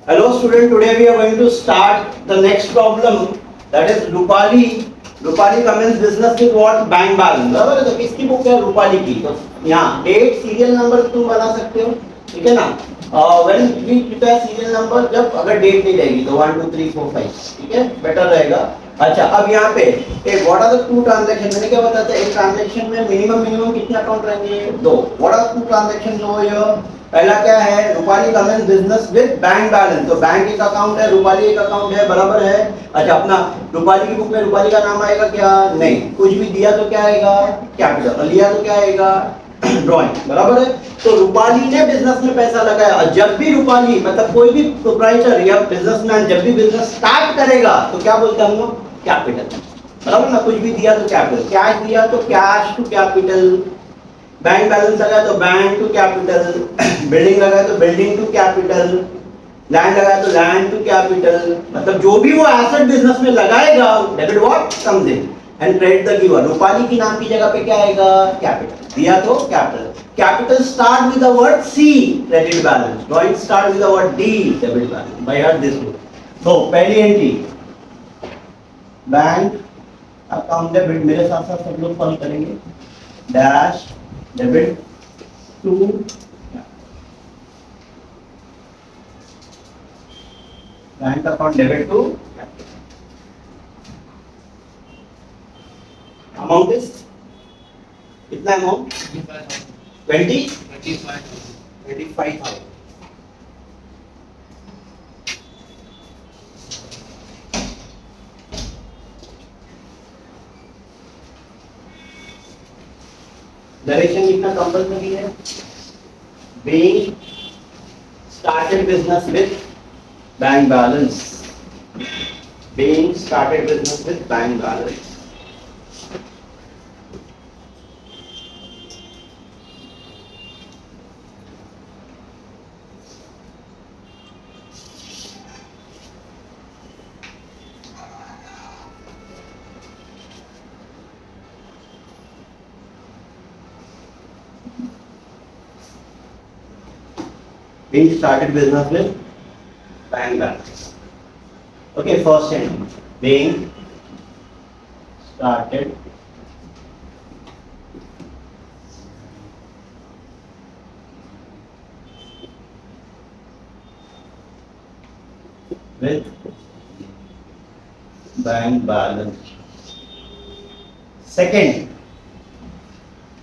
Hello student, today we are going to start the next problem, that is Rupali. Rupali commence business with what? Bank balance. बराबर है? तो किसकी book है? रूपाली की. तो यहाँ डेट सीरियल नंबर तुम बना सकते हो, ठीक है ना? When we prepare serial number, जब अगर डेट नहीं रहेगी तो 1 2 3 4 5, ठीक है, बेटर रहेगा. अच्छा, अब यहाँ पे एक what are the two transaction, मैंने क्या बताया था, एक ट्रांजैक्शन में मिनिमम कितने अकाउंट रहेंगे? दो. What are two transaction over here? पहला क्या है? Rupali commence business with bank balance. तो बैंक एक अकाउंट है, रूपाली एक अकाउंट है, बराबर है. अच्छा, अपना रूपाली की बुक में रूपाली का नाम आएगा क्या? नहीं. कुछ भी दिया तो क्या आएगा? कैपिटल. और लिया तो क्या आएगा? ड्रॉइंग. बराबर है. तो रूपाली ने बिजनेस में पैसा लगाया, और जब भी रूपाली मतलब कोई भी प्रोप्राइटर या बिजनेसमैन जब भी बिजनेस स्टार्ट करेगा तो क्या बोलते हैं हम लोग? कैपिटल. बराबर ना? कुछ भी दिया तो कैपिटल. कैश दिया तो cash to capital. Bank balance लगाया तो बैंक टू कैपिटल. बिल्डिंग लगाया तो बिल्डिंग टू कैपिटल. लैंड लगाया तो लैंड टू कैपिटल. मतलब जो भी वो एसेट बिजनेस में लगाएगा, debit what comes in and credit the giver. Rupali की नाम की जगह पे क्या आएगा? कैपिटल. दिया तो capital. Capital start with the word C, credit balance. Drawing start with the word D, debit balance. By heart this rule. तो पहली एंट्री बैंक अकाउंट डेबिट, मेरे साथ साथ सब लोग फॉलो करेंगे. Dash debit to bank account debit to amount is कितना? Amount 25,000. Direction कितना कंपल्सरी है? being started business with bank balance. Being started business with bank balance. Being started business with bank balance. Okay, first sentence. Being started with bank balance. Second,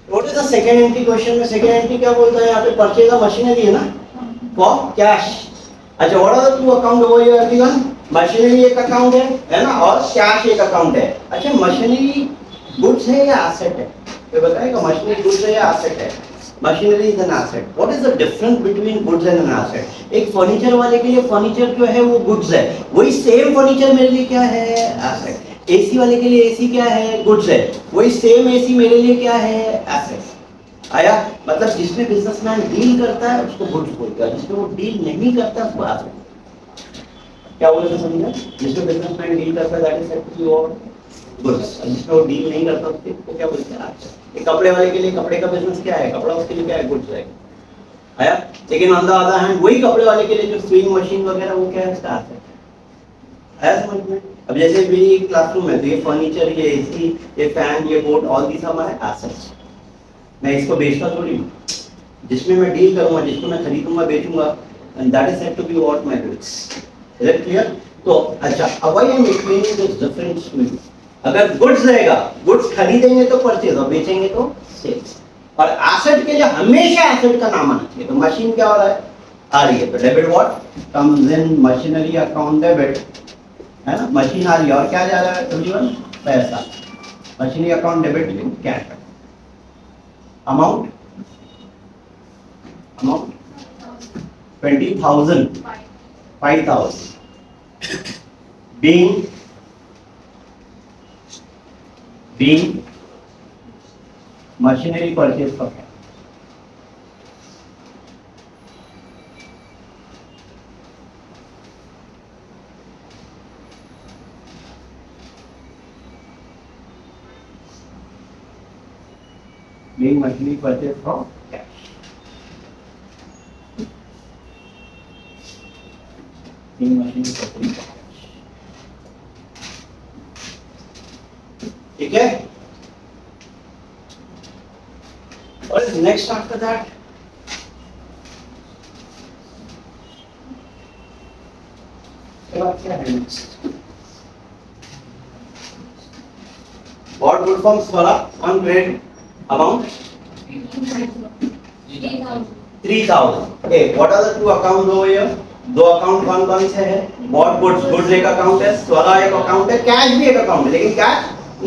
what is the second entry question में? second entry क्या बोलता है यहाँ पे? Purchase of machinery है ना, for cash. अच्छा, what are the two account over here everyone? Machinery एक अकाउंट है ना, और कैश एक अकाउंट है. अच्छा, मशीनरी गुड्स है या एसेट है? ये बताएगा. मशीनरी गुड्स है या एसेट है? Machinery is an asset. What is the difference between goods and an asset? एक फर्नीचर वाले के लिए फर्नीचर जो है वो गुड्स है, वही सेम फर्नीचर मेरे लिए क्या है? एसेट. एसी वाले के लिए एसी क्या है? गुड्स है, वही सेम एसी मेरे लिए क्या है? एसेट. आया? मतलब जिसमें बिजनेसमैन डील करता है उसको गुड्स बोलता है, जिसमें वो डील नहीं करता उसको एसेट. क्या बोले तो समझा? जिसमें बिजनेसमैन डील करता है that is said to be और गुड्स, जिसमें वो डील नहीं करता उसको क्या बोलते हैं? एसेट. एक कपड़े वाले के लिए कपड़े का बिजनेस क्या है? कपड़ा उसके लिए क्या है? गुड्स है. आया? लेकिन ऑन द अदर हैंड वही कपड़े वाले के लिए जो स्विंग मशीन वगैरह वो क्या है? एसेट है. आया समझ में? अब जैसे मेरी क्लासरूम है तो ये फर्नीचर, ये एसी, ये फैन, ये बोर्ड, ऑल दीस हमारे एसेट्स. मैं इसको बेचता थोड़ी हूँ. जिसमें मैं डील करूंगा, जिसको मैं खरीदूंगा बेचूंगा, and that is said to be what? My goods. Is it clear? तो अच्छा, अब I am explaining this difference to you. अगर गुड्स रहेगा, गुड्स खरीदेंगे तो परचेज, और बेचेंगे तो सेल्स. और एसेट के लिए हमेशा एसेट का नाम आना चाहिए. तो मशीन क्या हो रहा है? आ रही है, तो debit what comes in machinery account debit, है ना? मशीन आ रही है और क्या जा रहा है एवरीवन? पैसा. Machinery account debit cash. Amount 20,000, 5,000. being machinery purchase for cash. Being machinery purchase for cash. तीन मशीन की पत्री का कैश। ठीक है। और नेक्स्ट आफ्टर दैट क्या है next? What good from Swara on credit amount? 3,000. Okay, what are the two accounts over here? दो अकाउंट कौन कौन से है? What goods? Goods एक अकाउंट है, स्वरा एक अकाउंट है, कैश भी एक अकाउंट है, लेकिन कैश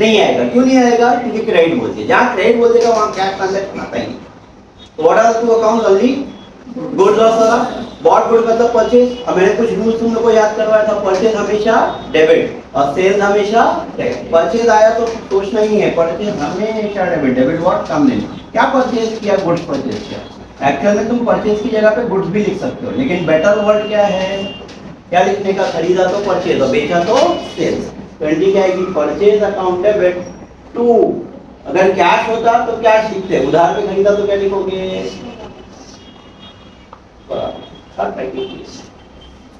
नहीं आएगा। क्यों नहीं आएगा? क्योंकि क्रेडिट बोलती है। जहाँ क्रेडिट बोल देगा वहाँ कैश ट्रांजैक्शन आता ही नहीं। तो what are the two accounts only? Goods और स्वरा। बॉट गुड मतलब परचेज। अब मैंने कुछ रूल्स तुम लोग को याद करवाया था। परचेज हमेशा डेबिट और सेल्स हमेशा क्रेडिट। परचेज आया तो सोचना ही है, परचेज हमेशा डेबिट। Debit what? कम लेना। क्या परचेज किया? गुड्स परचेज किया। एक्चुअल में तुम परचेज की जगह पे गुड्स भी लिख सकते हो, लेकिन बेटर वर्ड क्या है? क्या लिखने का? खरीदा तो परचेज और बेचा तो सेल्स। 20 क्या आएगी? Purchase account debit to. अगर कैश होता तो कैश लिखते, उधार पे खरीदा तो क्या लिखोगे?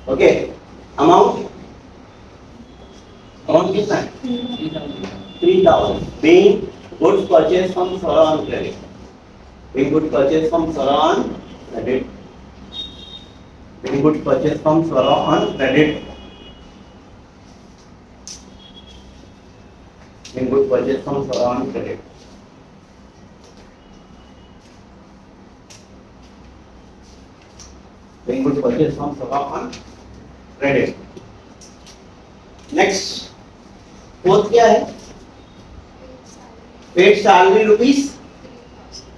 ओके। अमाउंट कितना है? 3,000 being goods purchased from Swara on credit. Being goods purchased from Swara on credit. Being goods purchased from Swara on credit. Being goods purchased from Swara on credit. Being goods purchased from Swara on credit. Next, fourth क्या है? Paid salary rupees.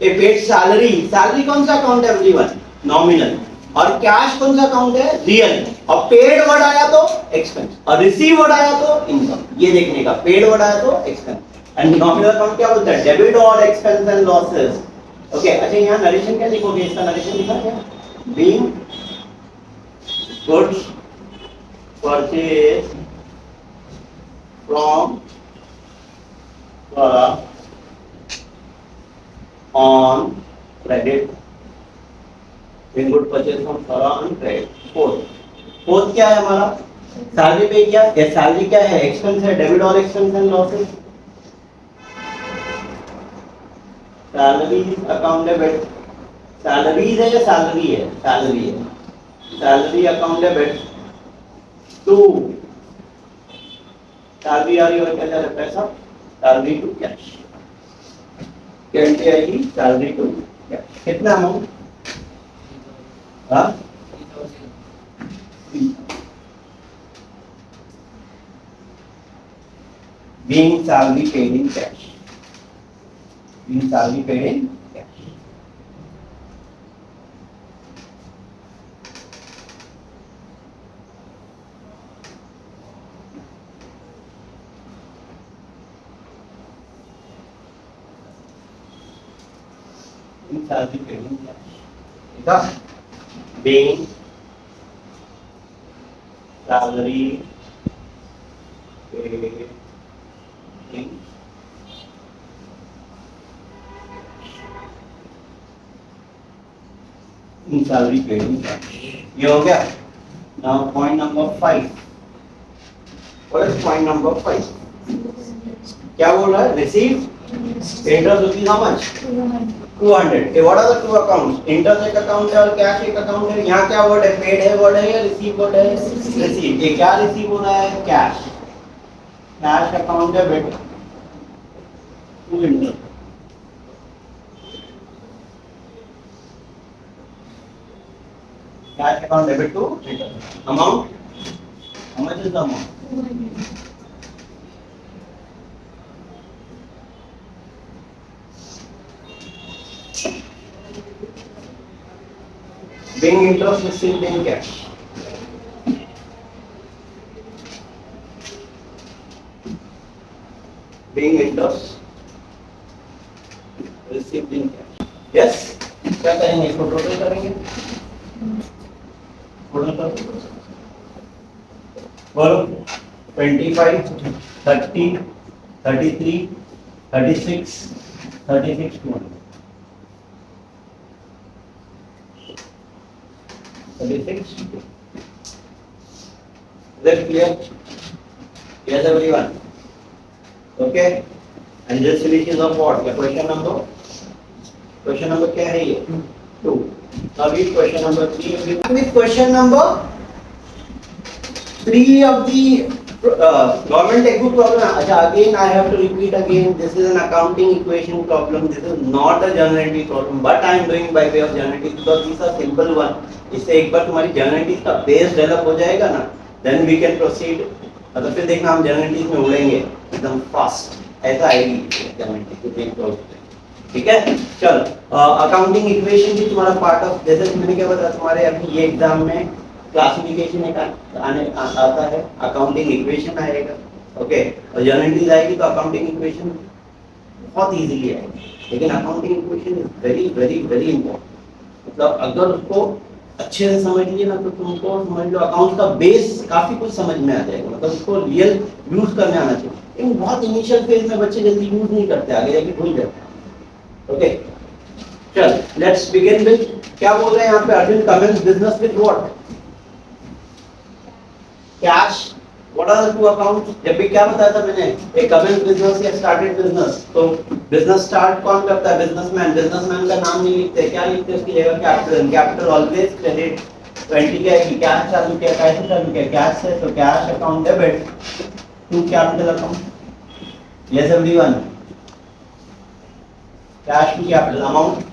A paid salary, salary कौन सा account है everyone? Nominal. और cash कौन सा account है? Real. और पेड वर्ड आया तो एक्सपेंस और रिसीव वर्ड आया तो इनकम। ये देखने का, पेड वर्ड आया तो एक्सपेंस एंड नॉमिनल अकाउंट क्या बोलता है? डेबिट और एक्सपेंस एंड लॉसेस। ओके। अच्छा, यहाँ नरेशन क्या लिखोगे? इसका नरेशन लिखा है being goods purchase from Swara on credit. Being good purchase from Swara on credit. Fourth क्या है हमारा? सैलरी पे किया। ये सैलरी क्या है? एक्सपेंस है। डेबिट और expense and losses. Salaries account debit. Salaries है या सैलरी है? सैलरी है। Salary account debit to salary आ रही है और क्या जा रहा है? पैसा। Salary to cash. क्या आएगी? Salary to cash. कितना अमाउंट? हाँ, being salary paid in cash. Being salary paid in cash. Salary paid in cash. ठीक है? Being salary paid in salary paid in cash. ये हो गया। Now point number 5. What is point number 5? क्या बोल रहा है? Receive interest rupees how much? 200. Okay, what are the two accounts? Interest एक अकाउंट है और कैश एक अकाउंट है। यहाँ क्या वर्ड है? पेड है वर्ड है या रिसीव वर्ड है? रिसीव। ये क्या रिसीव हो रहा है? Cash. Cash account debit to interest. Cash account debit to interest. Amount, how much is the amount? Being interest received in cash. Being interest received in cash. Yes? क्या करेंगे? इसको total करेंगे। Total करो। बोलो। 25, 30, 33, 36, 36, 200. 36 Is it clear? Yes, everyone. Okay. And this solution of what? The question number क्या है ये? 2. Now read question number 3. With question number 3 of the government textbook problem. अच्छा, again I have to repeat again. This is an accounting equation problem. This is not a general entry problem, but I am doing by way of general entry because these are simple one. इससे एक बार तुम्हारी general entries का base develop हो जाएगा ना, then we can proceed. मतलब फिर देखना हम जनरल एंट्रीज में उड़ेंगे एकदम फास्ट, ऐसा आएगी जनरल एंट्री को देख लो. ठीक है, चल. अकाउंटिंग इक्वेशन भी तुम्हारा पार्ट ऑफ, जैसे मैंने क्या बताया तुम्हारे अभी ये एग्जाम में क्लासिफिकेशन एक आने आता है, अकाउंटिंग इक्वेशन आएगा. ओके, और जनरल एंट्रीज आएगी तो अकाउंटिंग इक्वेशन बहुत इजीली आएगी. लेकिन accounting equation is very very very important. मतलब अगर उसको अच्छे से समझ लिए ना तो तुमको समझ लो अकाउंट का बेस काफी कुछ समझ में आ जाएगा. मतलब उसको रियल यूज करने आना चाहिए. लेकिन बहुत इनिशियल फेज में बच्चे जल्दी यूज नहीं करते, आगे जाके भूल जाते. ओके, चल लेट्स बिगिन विद, क्या बोल रहे हैं यहाँ पे Arjun? Commence business with what? Cash. What are the two accounts? जब भी क्या बताया था मैंने, एक कमेंस बिजनेस या स्टार्टेड बिजनेस. तो बिजनेस स्टार्ट कौन करता है? बिजनेसमैन. बिजनेसमैन का नाम नहीं लिखते, क्या लिखते हैं उसकी जगह? कैपिटल. Capital always credit. तो एंट्री क्या है कि कैश चालू किया, कैसे चालू किया? कैश से. तो cash account debit to capital account. Yes everyone, cash to capital. Amount,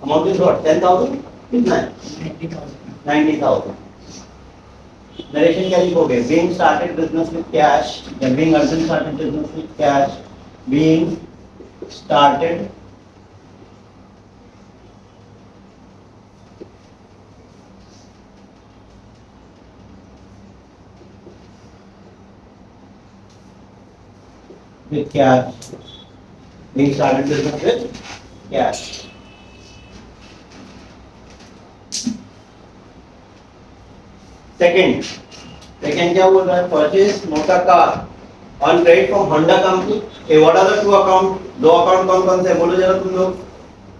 amount is what? 10,000. कितना है? 90,000. नरेशन क्या लिखोगे? Being started business with cash, या being Arjun started business with cash, being started with cash, being started business with cash. Second क्या बोल रहा है? Purchase motor car on credit from Honda company. A what are the two account? दो account कौन कौन से बोलो जरा तुम लोग.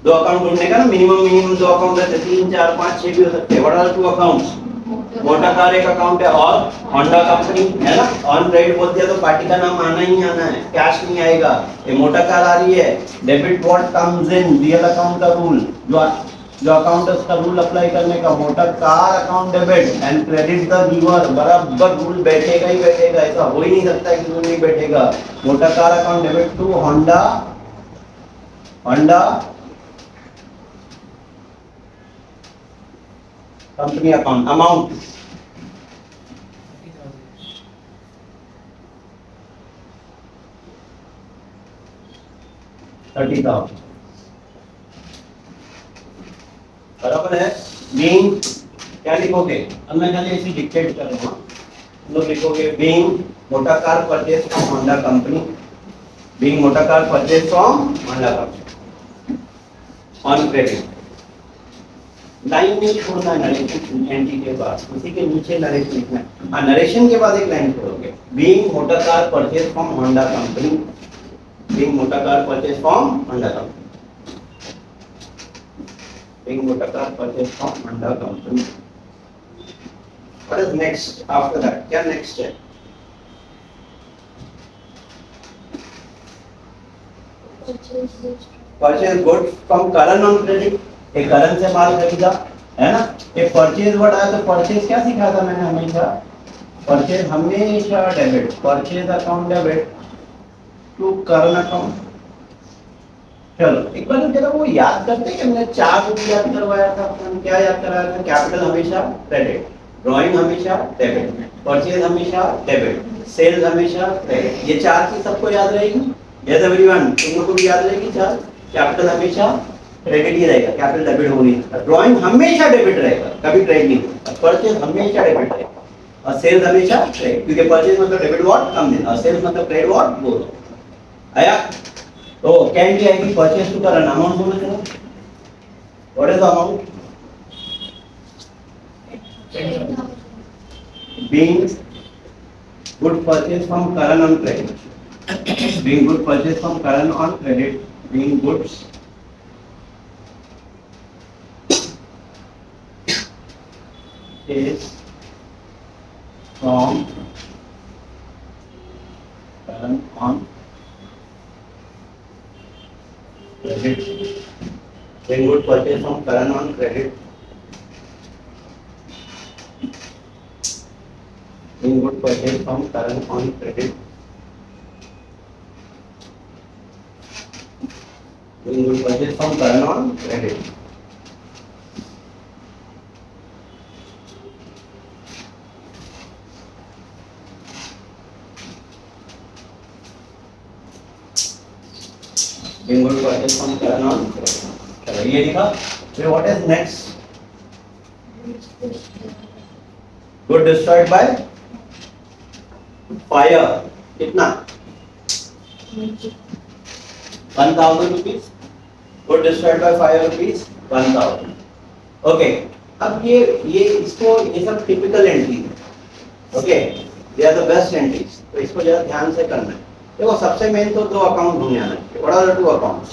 दो अकाउंट ढूंढने का ना, मिनिमम दो अकाउंट रहते, 3 4 5 6 भी हो सकते हैं. What are the two accounts? Motor car एक अकाउंट है और होंडा कंपनी है ना. ऑन क्रेडिट बोल दिया तो पार्टी का नाम आना ही आना है, कैश नहीं आएगा. ये मोटर कार आ रही है. Debit what comes in, real account का रूल, जो अकाउंट उसका रूल अप्लाई करने का. Motor car account debit and credit the giver. बराबर रूल बैठेगा ही बैठेगा, ऐसा हो ही नहीं सकता कि रूल नहीं बैठेगा. Motor car account debit to Honda company account. Amount 30,000. बराबर है. बीइंग क्या लिखोगे? अब मैं खाली ऐसे डिक्टेट कर रहा हूँ. तुम लोग लिखोगे being motor car purchase from Honda company. Being motor car purchase from Honda company on credit. Line नहीं छोड़ना है नरेशन एंट्री के बाद, उसी के नीचे नरेशन लिखना है. हाँ, नरेशन के बाद एक लाइन छोड़ोगे. Being motor car purchase from Honda company. Being motor car purchase from Honda company. Being motor car purchase from Honda company. What is next after that? क्या next है? Purchase goods from Karan on credit. एक करण से माल खरीदा है ना. एक purchase word आया तो परचेज क्या सिखाया था मैंने? हमेशा परचेज हमेशा debit. Purchase account debit to Karan account. चलो एक बार जरा वो याद करते हैं कि हमने 4 रूल याद करवाया था. हम क्या याद कराया था? कैपिटल हमेशा क्रेडिट, ड्राइंग हमेशा डेबिट, परचेज हमेशा डेबिट, सेल्स हमेशा क्रेडिट. ये 4 चीज सबको याद रहेगी. यस एवरीवन, तुम लोगों को भी याद रहेगी 4. कैपिटल हमेशा क्रेडिट ही रहेगा, कैपिटल डेबिट हो नहीं सकता. ड्राइंग हमेशा डेबिट रहेगा, कभी क्रेडिट नहीं होगा. परचेज हमेशा डेबिट रहेगा और सेल्स हमेशा क्रेडिट, क्योंकि परचेज मतलब डेबिट व्हाट कम दिन और सेल्स मतलब क्रेडिट व्हाट बोलो. आया? तो कैन क्या है कि परचेज टू करंट. अमाउंट बोलो चलो. What is the amount? Being good purchase from Karan on credit. Being good purchase from Karan on credit. Being goods is from current on credit. When good purchase from current on credit. When good purchase from current on credit. When good purchase from current on credit. When good purchase from current on credit. चलो ये लिखा. फिर what is next? Good destroyed by fire. कितना? 1,000 rupees. Good destroyed by fire rupees 1,000. Okay. अब ये इसको ये सब टिपिकल एंट्री है. Okay, they are the best entries. तो इसको जरा ध्यान से करना है. देखो सबसे मेन तो दो अकाउंट ढूंढने आना है. What are the two accounts?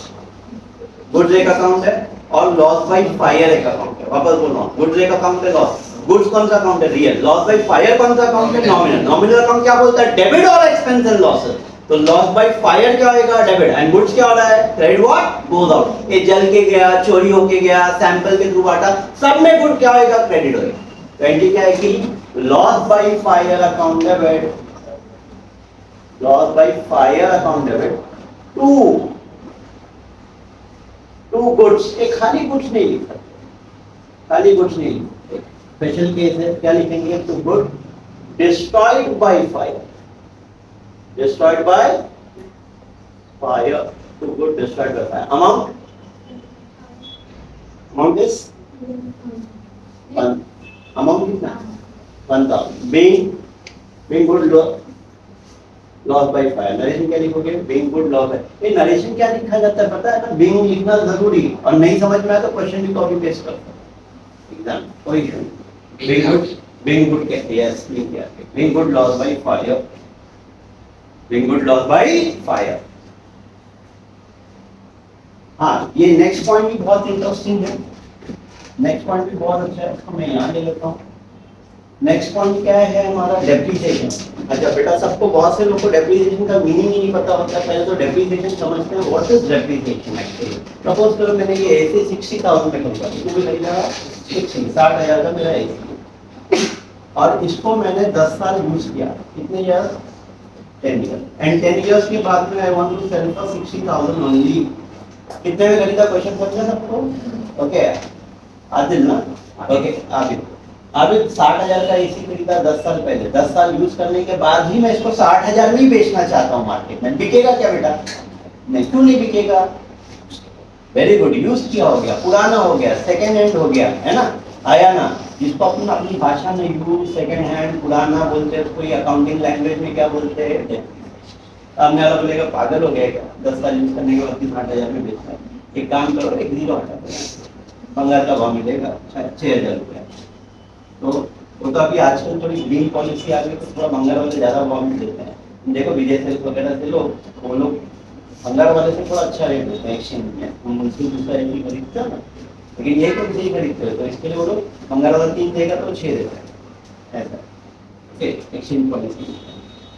Goods एक अकाउंट है और लॉस बाय फायर एक अकाउंट है. वापस बोल रहा हूँ, गुड्स एक अकाउंट है, लॉस. गुड्स कौन सा अकाउंट है? रियल. लॉस बाय फायर कौन सा अकाउंट है? नॉमिनल. नॉमिनल अकाउंट क्या बोलता है? डेबिट और एक्सपेंस एंड लॉसेस. तो लॉस बाय फायर क्या होगा? डेबिट. एंड गुड्स क्या हो रहा है? Credit what goes out. ये जल के गया, चोरी होके गया, सैंपल के थ्रू बांटा, सब में गुड क्या होगा? क्रेडिट होगा. तो एंट्री क्या है कि loss by fire account debit. Loss by fire account debit to goods. एक खाली गुड्स नहीं लिखा, खाली गुड्स नहीं लिखा. स्पेशल केस है, क्या लिखेंगे? To good destroyed by fire. Destroyed by fire. Too good destroyed by fire. Amount is one. Amount कितना? 1,000. Being good loss by fire. Narration क्या लिखोगे? Being good loss by. ये नरेशन क्या लिखा जाता है पता है ना? Being लिखना जरूरी. और नहीं समझ में आया तो क्वेश्चन भी कॉपी पेस्ट करता. एग्जाम कोई इशू नहीं. Being good कहते हैं. Yes, being good loss by fire. Being good loss by fire. हाँ, ये नेक्स्ट पॉइंट भी बहुत इंटरेस्टिंग है. नेक्स्ट पॉइंट भी बहुत अच्छा है, इसको मैं यहाँ ले लेता हूँ. नेक्स्ट पॉइंट क्या है हमारा? डेप्रिसिएशन. अच्छा बेटा, सबको बहुत से लोगों को डेप्रिसिएशन का मीनिंग ही नहीं पता होता. पहले तो डेप्रिसिएशन समझते हैं. What is depreciation actually? Suppose करो मैंने ये ऐसे 60,000 में खरीदा, इसको भी खरीदा 60,000 का मेरा ऐसे, और इसको मैंने 10 साल यूज किया. कितने ईयर? 10 years. And 10 years के बाद में I want to sell for 60,000 only. कितने में खरीदा? क्वेश्चन समझा सबको? ओके, आदिल ना? ओके, आबिद 60,000 का एसी खरीदा 10 साल पहले. 10 साल यूज करने के बाद ही मैं इसको 60,000 में ही बेचना चाहता हूँ मार्केट में. बिकेगा क्या बेटा? नहीं. क्यों नहीं बिकेगा? Very good. यूज किया हो गया, पुराना हो गया, सेकेंड हैंड हो गया, है ना? आया ना? जिसको अपन अपनी भाषा में यूज, सेकंड हैंड, पुराना बोलते हैं, कोई अकाउंटिंग लैंग्वेज में क्या बोलते हैं? अब मेरा बोलेगा पागल हो गया क्या? 10 साल यूज करने के बाद 60,000 में बेचना है. एक काम करो, एक जीरो हटा दो, बंगाल का भाव मिलेगा 6,000 रुपया. तो वो तो अभी आजकल थोड़ी ग्रीन पॉलिसी आ गई, तो थोड़ा बंगाल वाले ज्यादा भाव में देते हैं. देखो विजय सेल्स वगैरह से लोग, वो लोग बंगाल वाले से थोड़ा अच्छा रेट देते हैं एक्सचेंज में. हम उनसे दूसरा एंट्री खरीदते हैं ना, लेकिन ये तो नहीं खरीदते हैं, तो इसके लिए वो लोग बंगाल वाला 3 देगा तो 6 देता है, ऐसा. Okay, exchange policy.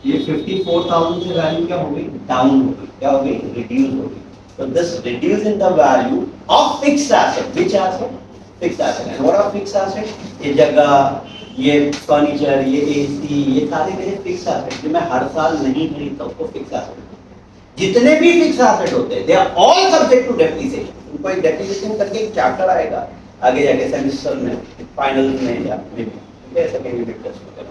ये 54,000 से वैल्यू क्या हो गई? डाउन हो गई. क्या हो गई? रिड्यूस हो गई. तो this reduce in the value of fixed asset. Which asset? Fixed asset. And what are fixed asset? ये जगह, ये फर्नीचर, ये एसी, ये सारे मेरे फिक्स्ड एसेट जो मैं हर साल नहीं खरीदता उसको फिक्स्ड एसेट. जितने भी फिक्स्ड एसेट होते हैं they are all subject to depreciation. उनको एक डेप्रिसिएशन करके एक चैप्टर आएगा आगे जाके सेमेस्टर में, फाइनल में या ऐसा कहीं भी टेस्ट वगैरह.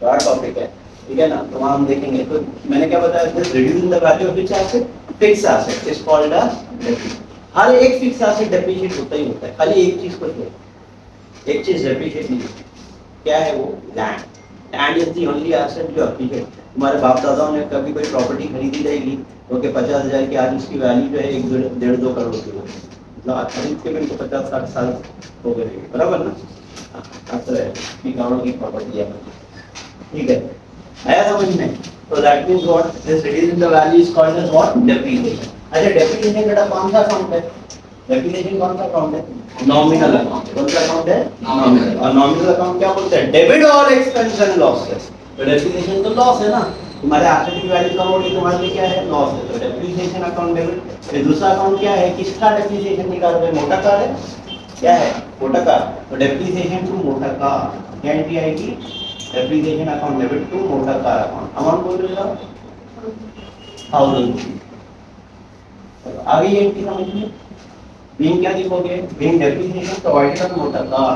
बड़ा टॉपिक है, ठीक है ना? तो वहाँ हम देखेंगे. तो मैंने क्या बताया? This reducing the value of which asset? Fixed asset is called as depreciation. हर एक फिक्स्ड एसेट डेप्रिशिएट होता ही होता है. खाली एक चीज को छोड़, एक चीज डेप्रिशिएट नहीं होती. क्या है वो? Land. Land is the only asset जो एप्रिशिएट. तुम्हारे बाप दादाओं ने कभी कोई प्रॉपर्टी खरीदी जाएगी तो के 50,000 की, आज उसकी वैल्यू जो है 1-1.5-2 करोड़ की होगी. मतलब आज खरीद के भी 50-60 साल हो गए, बराबर ना? अच्छा है कि करोड़ों की प्रॉपर्टी है, ठीक है? आया समझ में? तो that means what? This reducing the value is called as what? Depreciation. अच्छा, डेप्रिसिएशन बेटा कौन सा अकाउंट है? डेप्रिसिएशन कौन सा अकाउंट है? Nominal account. कौन सा अकाउंट है? नॉमिनल। और नॉमिनल अकाउंट क्या बोलते हैं? Debit all expense and losses. तो डेप्रिसिएशन तो लॉस है ना, तुम्हारे एसेट की वैल्यू कम होगी, तुम्हारे लिए क्या है? लॉस है। तो डेप्रिसिएशन अकाउंट डेबिट। फिर दूसरा अकाउंट क्या है? किसका डेप्रिसिएशन निकाल रहे हैं? मोटर कार है, क्या है? Motor car. तो डेप्रिसिएशन टू मोटर कार क्या एंट्री आएगी? Depreciation account debit to motor car account. Amount बोल रहे हो 1000। आगे ये एंट्री समझिए। बीइंग क्या लिखोगे? Being depreciation provided on motor car.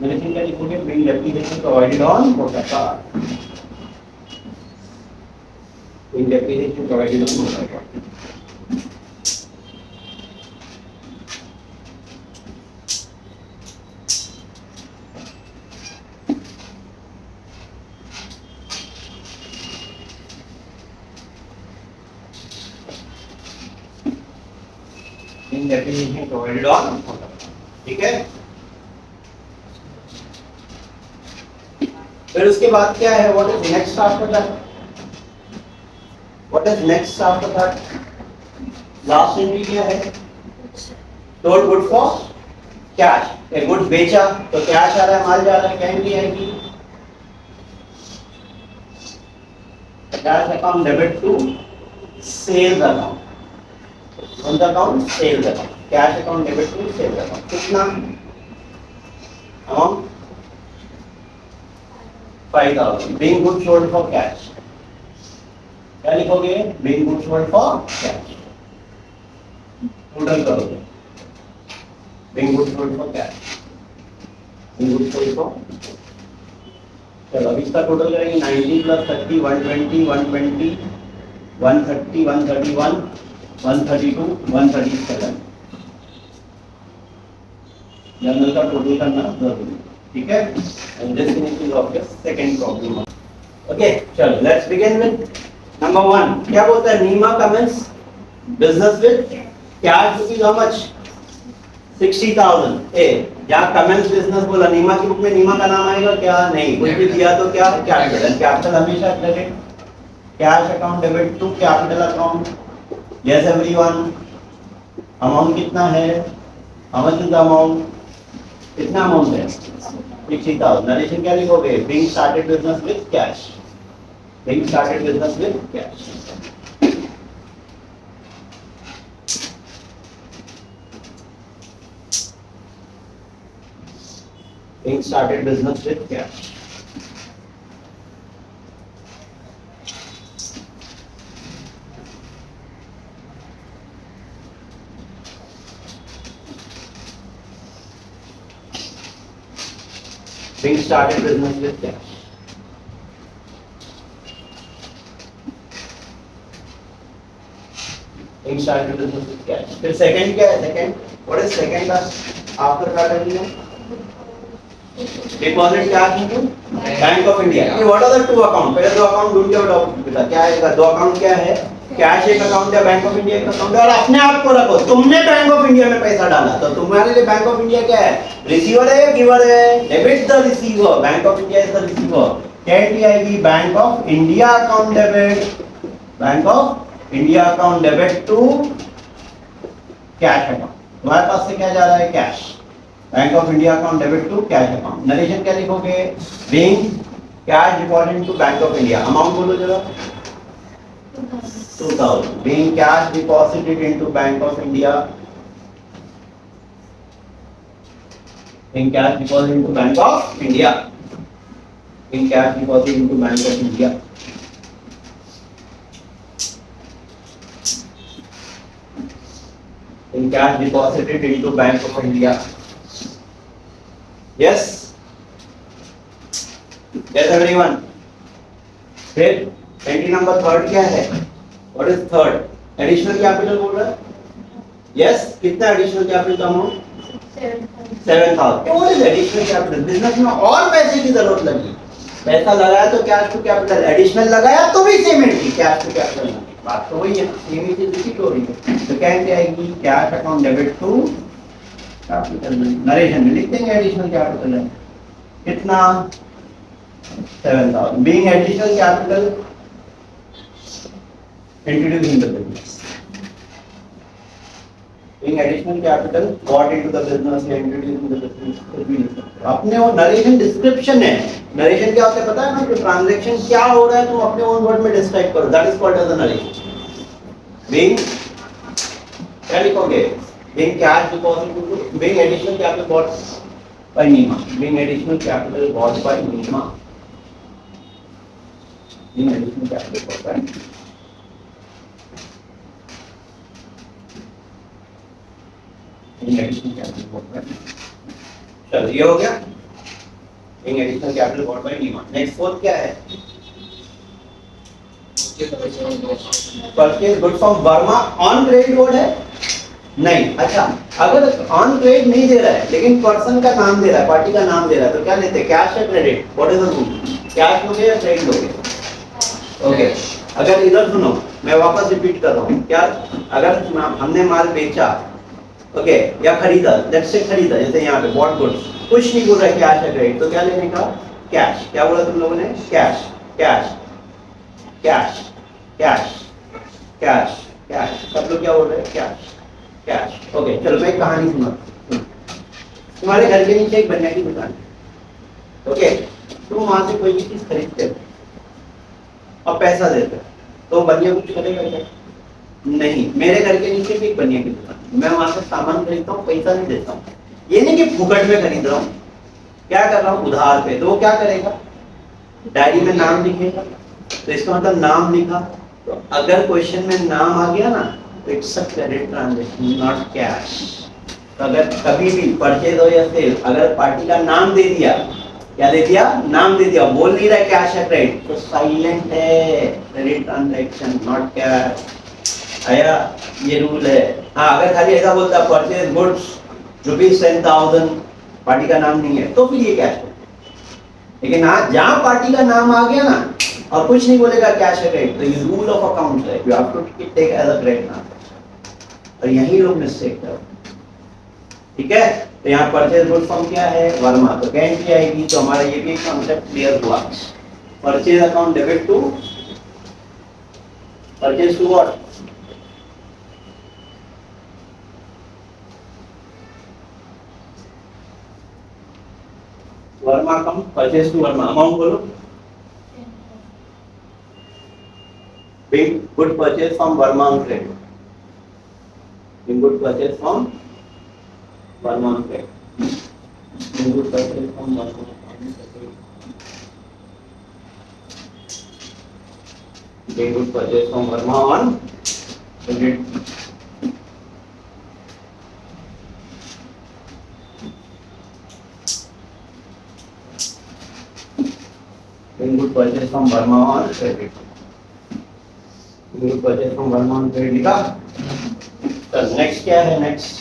मेरे क्या लिखोगे? Being depreciation provided on motor car. Being depreciation provided on motor car. Being depreciation provided on motor car. ठीक है। फिर उसके बाद क्या है? What is next after that? What is next after that? Last entry क्या है? Sold good for cash. एक गुड्स बेचा तो कैश आ रहा है, माल जा रहा है, क्या एंट्री आएगी? Cash account debit to sales account. कौन सा account? Sales account. Cash account debit to sales account. कितना amount? 5000। Being good sold for cash. क्या लिखोगे? Being good sold for cash. Total करोगे। Being good sold for cash. Being good sold for. चलो अब इसका total करेंगे। 90 plus 30 120 120 130 131 132 137। General का total करना जरूरी। ठीक है। And this finishes off your second problem. Okay चलो लेट्स बिगिन विद नंबर 1। क्या बोलता है? Neema commences business with cash rupees how much? 60,000। A Jahan commences business बोला, नीमा की बुक में नीमा का नाम आएगा क्या? नहीं। कुछ भी दिया तो क्या? कैपिटल। कैपिटल हमेशा credit. Cash account debit to capital account. Yes everyone. Amount कितना है? How much is the amount? कितना अमाउंट है? 60,000। नरेशन क्या लिखोगे? Being started business with cash. Being started business with cash. Being started business with cash. Being started business with cash. Being started business with cash. फिर second क्या है? Second, what is second after category? Deposit क्या है? Bank of India. ये what are the two account? पहले दो account ढूंढ के बताओ बेटा, क्या है? दो अकाउंट क्या है? कैश एक अकाउंट है, बैंक ऑफ इंडिया एक अकाउंट है। और अपने आप को रखो, तुमने बैंक ऑफ इंडिया में पैसा डाला तो तुम्हारे लिए बैंक ऑफ इंडिया क्या है? रिसीवर है या गिवर है? Debit the receiver. Bank of India is the receiver. क्या एंट्री आएगी? Bank of India account debit. Bank of India account debit to cash account. तुम्हारे पास से क्या जा रहा है? Cash. Bank of India account debit to cash account. Narration क्या लिखोगे? Being cash deposit to Bank of India. Amount बोलो जरा। 2000। Being cash deposited into Bank of India. Being cash deposit into Bank of India. Being cash deposit into Bank of India. Being cash deposited into Bank of India. Yes? Yes everyone. फिर entry number third क्या है? What is third? Additional capital बोल रहा है? Yes? कितना additional capital का amount? 7,000। What is additional capital? Business में और पैसे की जरूरत लगी, पैसा लगाया तो कैश टू कैपिटल, एडिशनल लगाया तो भी same entry cash to capital. बात तो वही है, सेम ही चीज रिपीट हो रही है। तो क्या एंट्री आएगी? Cash account debit to capital. Narration में लिख देंगे एडिशनल कैपिटल है कितना? 7,000। Being additional capital introducing the business. being additional capital brought into the business या introduced into the business कुछ भी नहीं सकते। अपने वो नरेशन डिस्क्रिप्शन है। नरेशन क्या होता है पता है ना, कि ट्रांजैक्शन क्या हो रहा है तुम अपने ओन वर्ड में डिस्क्राइब करो, that is called as a narration. being क्या लिखोगे, being cash deposit into being additional capital bought by NEMA, being additional capital bought by NEMA, being additional capital bought by additional capital bought by, चलो ये हो गया being additional capital bought by NEMA। Next fourth क्या है, purchase good from Verma on credit board है नहीं। अच्छा, अगर ऑन क्रेडिट नहीं दे रहा है लेकिन पर्सन का नाम दे रहा है, पार्टी का नाम दे रहा है, तो क्या लेते हैं, कैश या credit, what is the rule, cash लोगे या क्रेडिट लोगे? ओके, अगर इधर सुनो, मैं वापस रिपीट कर रहा हूँ, क्या अगर हमने माल बेचा, ओके, या खरीदा, लेट्स से खरीदा, जैसे यहाँ पे बॉट गुड्स, कुछ नहीं बोल रहा है कैश या क्रेडिट, तो क्या लेने का, कैश। क्या बोला तुम लोगों ने, cash cash cash cash cash cash, सब लोग क्या बोल रहे हैं, कैश कैश। ओके, चलो मैं एक कहानी सुनाता हूं। तुम्हारे घर के नीचे एक बनिया की दुकान है, ओके, तुम वहां से कोई भी चीज खरीदते हो और पैसा देते हो, तो बनिया कुछ करेगा क्या? नहीं। मेरे घर के नीचे भी एक बनिया की दुकान है, मैं वहां से सामान खरीदता हूँ, पैसा नहीं देता हूँ, ये नहीं कि फुकट में खरीद रहा हूँ, क्या कर रहा हूँ, उधार पे। तो वो क्या करेगा, डायरी में नाम लिखेगा, तो इसका मतलब नाम लिखा, तो अगर क्वेश्चन में नाम आ गया ना, तो it's a credit transaction, not cash. तो अगर कभी भी परचेज हो या सेल, अगर पार्टी का नाम दे दिया, क्या दे दिया, नाम दे दिया, बोल नहीं रहा है कैश या क्रेडिट, तो साइलेंट है, क्रेडिट ट्रांजैक्शन नॉट कैश। आया, ये रूल है। हाँ, अगर खाली ऐसा बोलता परचेज गुड्स ₹10,000, पार्टी का नाम नहीं है, तो फिर ये कैश है। लेकिन आज जहां पार्टी का नाम आ गया ना और कुछ नहीं बोलेगा कैश है क्रेडिट, तो ये रूल ऑफ अकाउंट है, you have to take as a credit now, और यही लोग मिस्टेक करते हैं। ठीक है, तो यहाँ परचेज गुड फ्रॉम क्या है, वर्मा, तो क्या एंट्री आएगी, तो हमारा ये भी एक कॉन्सेप्ट क्लियर हुआ। Purchase account debit to purchase to what, Verma कम परचेज टू वर्मा, अमाउंट बोलो, being good purchase from Verma on credit, being good purchase from Verma on credit, being good purchase from Verma on credit, being good purchase from Verma on credit, being good purchase from Verma on credit, being good purchase from Verma on credit लिखा। तो next क्या है, next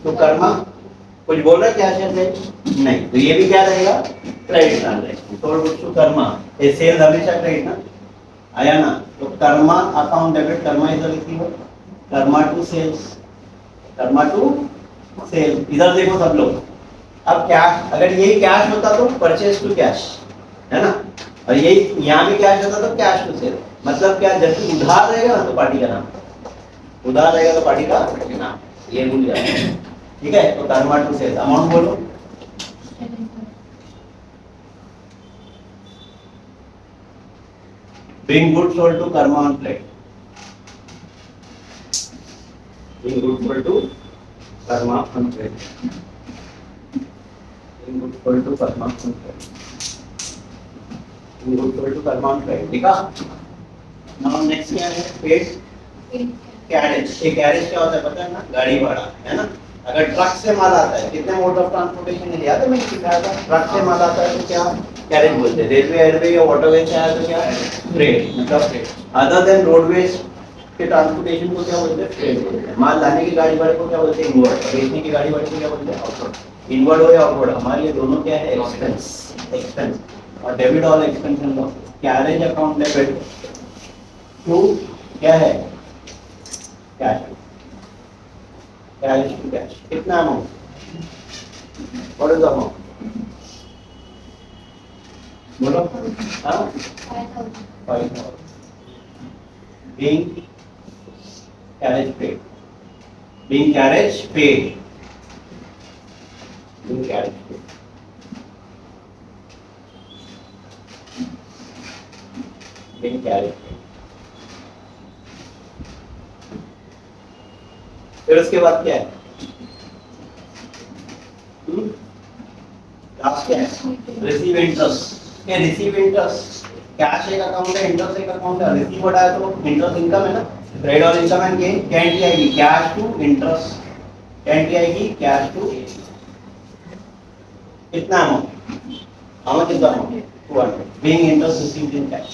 तो कर्मा, कुछ बोल रहा है क्या शायद नहीं, तो ये भी क्या रहेगा, क्रेडिट ट्रांजैक्शन। तो कर्मा, ये सेल्स हमेशा क्रेडिट ना, आया ना, तो कर्मा अकाउंट डेबिट, कर्मा इधर लिखी हो, Karma to sales, Karma to sales, इधर देखो सब लोग। अब कैश, अगर यही कैश होता तो परचेज टू कैश है ना, और यही यहाँ भी कैश होता तो कैश टू सेल, मतलब क्या, जब उधार रहेगा ना तो पार्टी का नाम, उधार रहेगा तो पार्टी का नाम, ये भूल जाए। ठीक है, तो कर्मा टू सेल्स, अमाउंट बोलो, being good sold to Karma on credit, being good sold to Karma on credit, being good sold to Karma on credit, being good sold to Karma on credit, ठीक है। नाउ नेक्स्ट क्या है, पेड कैरेज। ये carriage क्या होता है पता है ना, गाड़ी भाड़ा है ना। अगर ट्रक से माल आता है, कितने मोड ऑफ ट्रांसपोर्टेशन है याद है, मैंने सिखाया था, ट्रक से माल आता है तो क्या कैरेज बोलते हैं, रेलवे एयरवे या वाटरवे से आया तो क्या फ्रेट, मतलब फ्रेट। अदर देन रोडवेज के ट्रांसपोर्टेशन को क्या बोलते हैं, फ्रेट बोलते हैं। माल लाने की गाड़ी भाड़े को क्या बोलते हैं, इनवर्ड, और बेचने की गाड़ी भाड़े को क्या बोलते हैं, आउटवर्ड। इनवर्ड हो या आउटवर्ड, हमारे लिए दोनों क्या है, एक्सपेंस, एक्सपेंस, और debit all expense and losses. Carriage account debit to क्या है, कैश, कैश टू कैश, कितना amount, what is the amount बोलो, हाँ 5,000 being carriage paid, Being carriage paid. Being carriage paid. Being carriage paid. फिर उसके बाद क्या है? लास्ट क्या है? Receive interest. ये रिसीव इंटरेस्ट कैश एक अकाउंट है, इंटरेस्ट एक अकाउंट है। रिसीव बढ़ाया तो इंटरेस्ट इनकम है ना, क्रेडिट और इनकम एंड गेन। क्या एंट्री आएगी? Cash to interest. क्या एंट्री आएगी? कैश टू कितना amount? How much is the amount? 200। Being interest received in cash.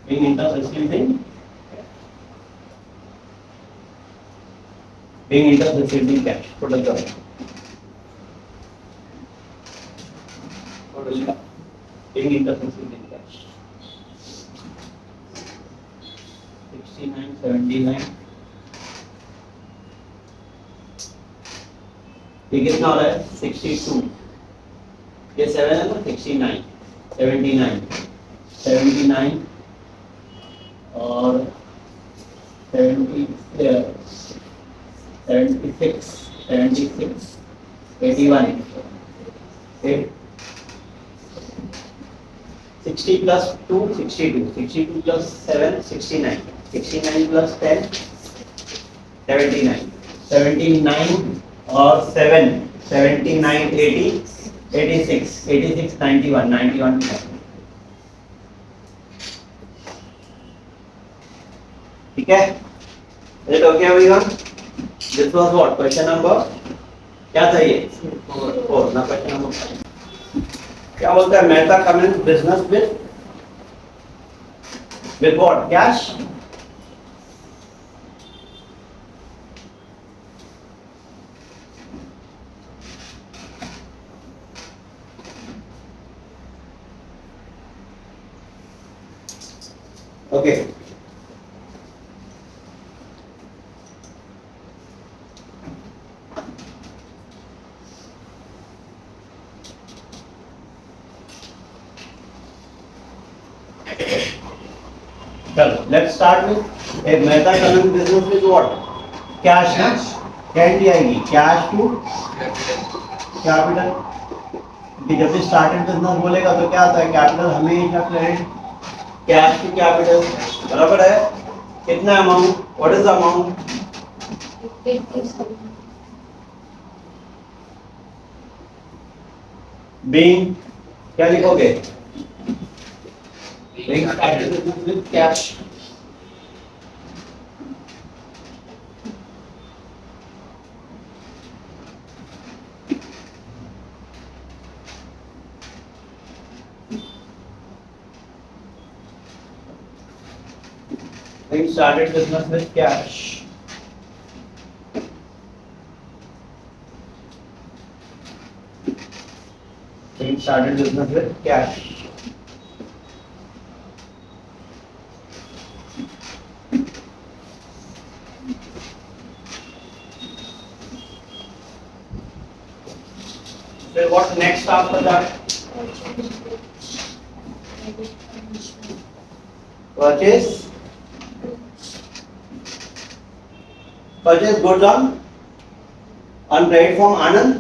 Being interest received in being interest received in cash. Total cost. Total cost. Being interest received in cash. 69, 79. ये कितना हो रहा है? 62. ये 7 है ना? 69, 79, 79 और 70. 76, 76, 81, 60 plus 2, 62, 62 plus 7, 69, 69 plus 10, 79, 79 और 7, 79, 80, 86, 86, 91, 91. ठीक है? Is it okay everyone? This was what? Question number क्या था ये? 4 ना, question number 5. क्या बोलता है? Mehta commenced business with what? Cash. Okay. Let's start with a Mehta commenced business with what? Cash ना? क्या एंट्री आएगी? Cash to capital. कि जब भी started business बोलेगा तो क्या आता है? Capital हमेशा credit. Cash to capital. बराबर है? कितना amount? What is the amount? Being क्या लिखोगे? Being started business with cash. Being started business with cash. Being started business with cash. Then what next after that? Purchase. Purchase goods on credit from Anand.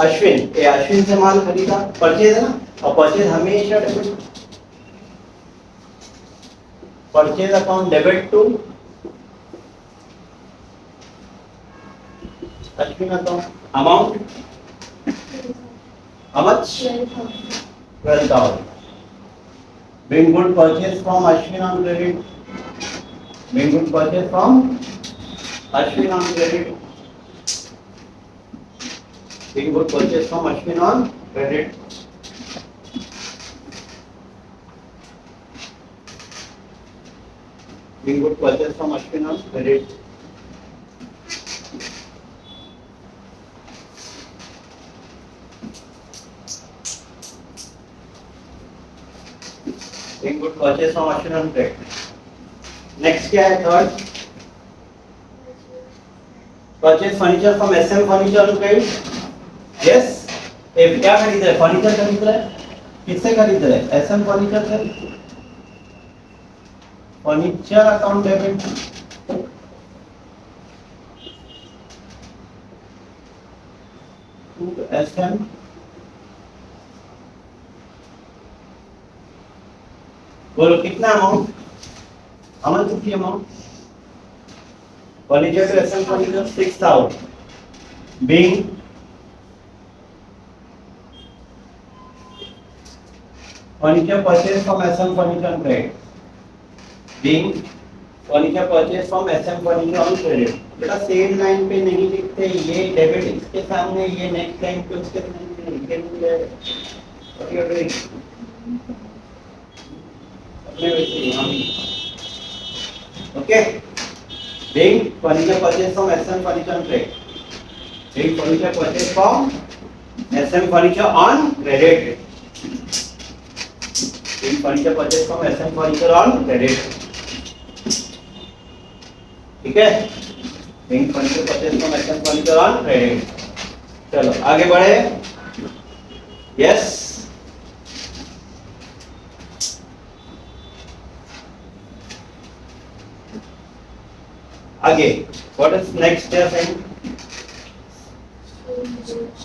Ashwin, ये अश्विन से माल खरीदा, purchase है ना, और purchase हमेशा debit. Purchase account debit to Ashwin account. Amount how much? 12,000. Being good purchase from Ashwin on credit. Being good purchase from Ashwin on credit. Being good purchase from Ashwin on credit. Being good purchase from Ashwin on credit. Being good purchase from Ashwin on credit. Next क्या है third? Purchase furniture from SM Furniture on credit. Yes. ये क्या खरीद रहा है? Furniture खरीद रहा है. किससे खरीद रहा है? SM फर्नीचर से. Furniture account debit. to SM बोलो कितना अमाउंट अमन कितनी amount furniture to SM furniture 6000 being furniture purchased from SM furniture on credit being furniture purchased from SM furniture on credit बेटा सेम लाइन पे नहीं लिखते ये debit इसके सामने ये नेक्स्ट लाइन पे उसके सामने लिखे नहीं है what you are doing okay being furniture purchased from SM furniture on credit being furniture purchased from SM furniture on credit being furniture purchased from SM furniture on credit ठीक है being furniture purchased from SM furniture on credit चलो आगे बढ़े yes आगे what is next they are saying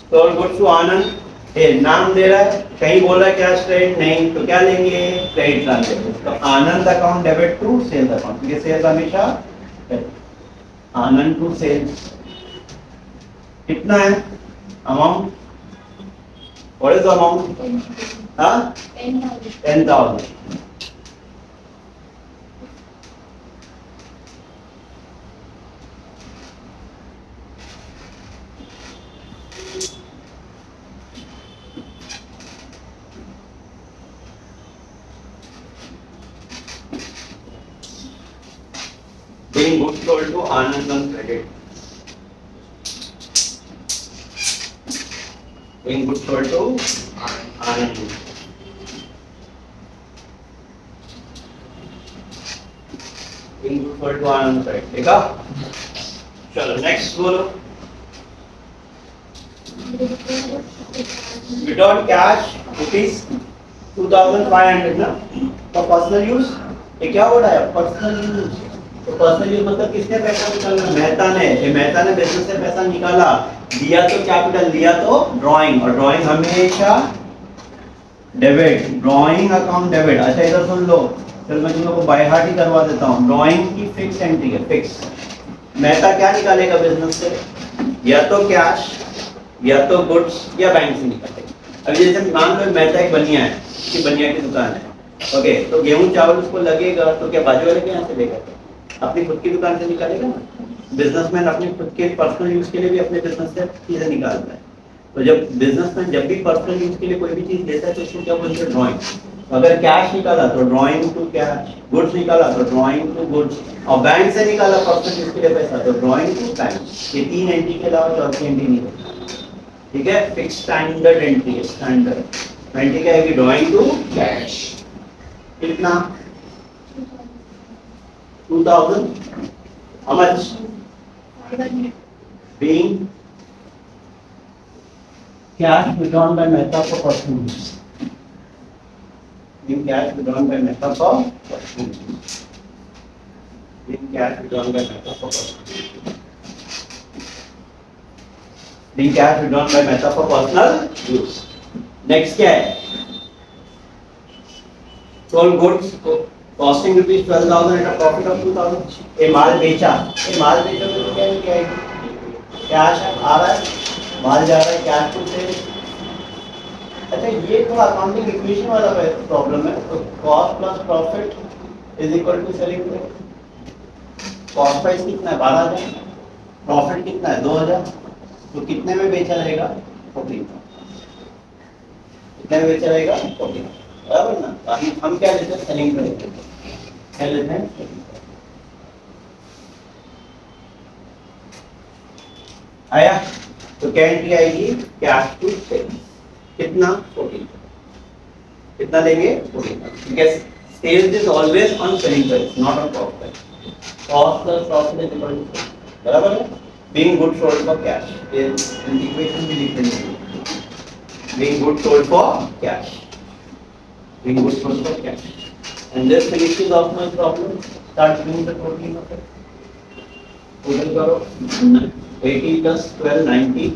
sold goods to आनंद ये नाम दे रहा है कहीं बोल रहा है कैश क्रेडिट नहीं तो क्या लेंगे क्रेडिट ट्रांसफर तो Anand account debit to sales account ये सेल्स हमेशा आनंद टू सेल्स कितना है amount what is the amount हां 10000 being goods sold to Anand on credit. Being goods sold to Anand. Being goods sold to Anand credit. ठीक है? चलो next बोलो. Without cash rupees 2500 ना for personal use. ये क्या वर्ड आया? Personal use. तो पर्सनल यूज मतलब किसने पैसा निकाला मेहता ने ये मेहता ने बिजनेस से पैसा निकाला दिया तो कैपिटल दिया तो ड्राइंग और ड्राइंग हमेशा डेबिट ड्राइंग अकाउंट डेबिट अच्छा इधर सुन लो चल मैं तुम लोगों को बाय हार्ट ही करवा देता हूं ड्राइंग की फिक्स एंट्री है फिक्स मेहता क्या निकालेगा बिजनेस से या तो कैश या तो गुड्स या बैंक से निकालेगा अभी जैसे मान लो मेहता एक बनिया है कि बनिया की दुकान है ओके तो गेहूं चावल उसको लगेगा तो क्या बाजू वाले के यहाँ से लेगा अपनी खुद की दुकान से निकालेगा ना बिजनेसमैन अपने खुद के पर्सनल यूज के लिए भी अपने बिजनेस से चीजें निकालता है तो जब बिजनेसमैन जब भी पर्सनल यूज के लिए कोई भी चीज लेता है तो उसको क्या बोलते हैं ड्राइंग अगर कैश निकाला तो ड्राइंग टू कैश गुड्स निकाला तो ड्राइंग टू गुड्स और बैंक से निकाला पर्सनल यूज के लिए पैसा तो ड्राइंग टू बैंक ये तीन एंट्री के अलावा चौथी एंट्री नहीं होती ठीक है फिक्स स्टैंडर्ड एंट्री है स्टैंडर्ड एंट्री क्या है ड्राइंग टू कैश कितना 2000 how much being cash withdrawn by Mehta for personal use being cash withdrawn by Mehta for personal use being cash withdrawn by Mehta for personal use being cash withdrawn by Mehta for personal use next क्या है sold goods costing rupees 12,000 at a profit of 2,000 ये माल बेचा तो क्या है cash आ रहा है माल जा रहा है कैश टू सेल अच्छा ये थोड़ा अकाउंटिंग इक्वेशन वाला प्रॉब्लम है तो cost plus profit is equal to selling price cost price कितना है 12,000 प्रॉफिट कितना है 2,000 तो कितने में बेचा रहेगा 14 कितने में बेचा रहेगा 14 बराबर ना हम क्या लेते हैं सेलिंग प्राइस क्या लेते हैं आया तो क्या एंट्री आएगी कैश टू सेल्स कितना 14 कितना लेंगे 14 because sales is always on selling price not on cost price cost plus profit is equal to बराबर है being good sold for cash ये इक्वेशन भी लिख देंगे being good sold for cash being good source for cash. And this finishes off my problem. Start doing the totaling of it. Total करो 80 plus 12 90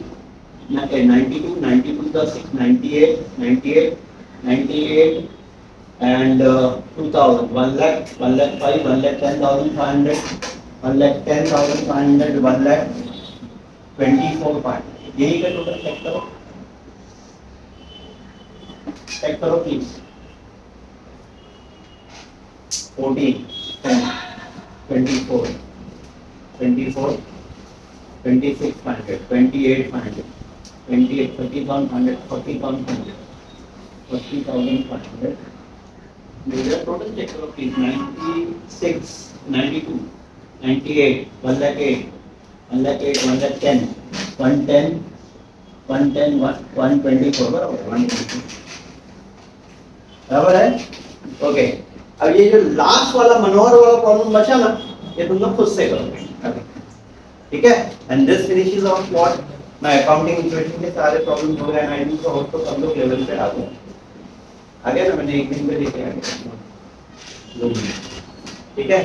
92, 92 plus 6, 98, 98, 98, and 2000, 1 lakh, 1 lakh 5, 1 lakh 10,500, 1 lakh 10,500, 1 lakh 24,500. यही का total check करो please. 14, 10, 24, 24, 26,500, 28,500, 28, 30,500, 40,500, 40,500. Major total check करो please. 96, 92, 98, 1 lakh 8, 1 lakh 8, 1 lakh 10, 110, 110, 124 बराबर 124 बराबर है. Okay, अब ये जो लास्ट वाला मनोहर वाला प्रॉब्लम बचा ना, ये तुम लोग खुद से करोगे. ठीक है. And this finishes of what मैं अकाउंटिंग इक्वेशन के सारे प्रॉब्लम हो गए. 9 को और तो सब लोग लेवल पे आ गए. आगे ना मैंने एक दिन पे लेके आ गया. ठीक है.